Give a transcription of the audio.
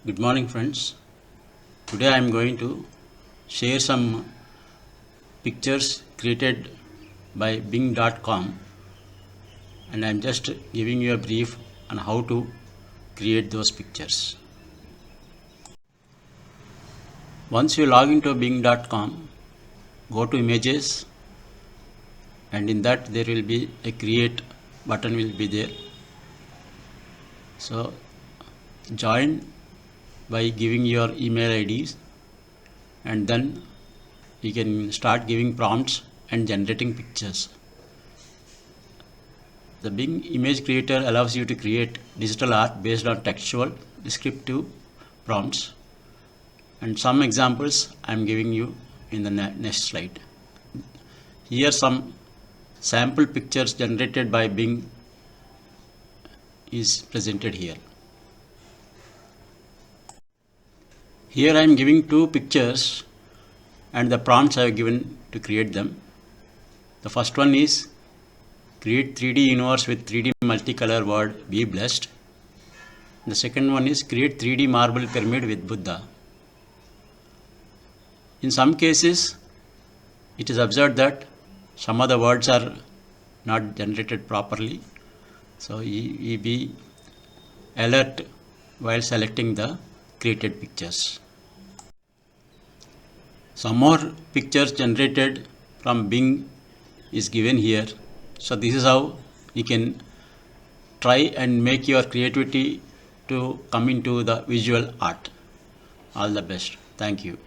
Good morning, friends. Today I am going to share some pictures created by Bing.com, and I am just giving you a brief on how to create those pictures. Once you log into Bing.com, go to Images, and in that there will be a Create button will be there. So join by giving your email IDs, and then you can start giving prompts and generating pictures. The Bing Image Creator allows you to create digital art based on textual descriptive prompts, and some examples I am giving you in the next slide. Here some sample pictures generated by Bing is presented here. Here I am giving two pictures and the prompts I have given to create them. The first one is create 3D universe with 3D multicolor word be blessed. The second one is create 3D marble pyramid with Buddha. In some cases, it is observed that some of the words are not generated properly. So you be alert while selecting the created pictures. Some more pictures generated from Bing is given here. So this is how you can try and make your creativity to come into the visual art. All the best. Thank you.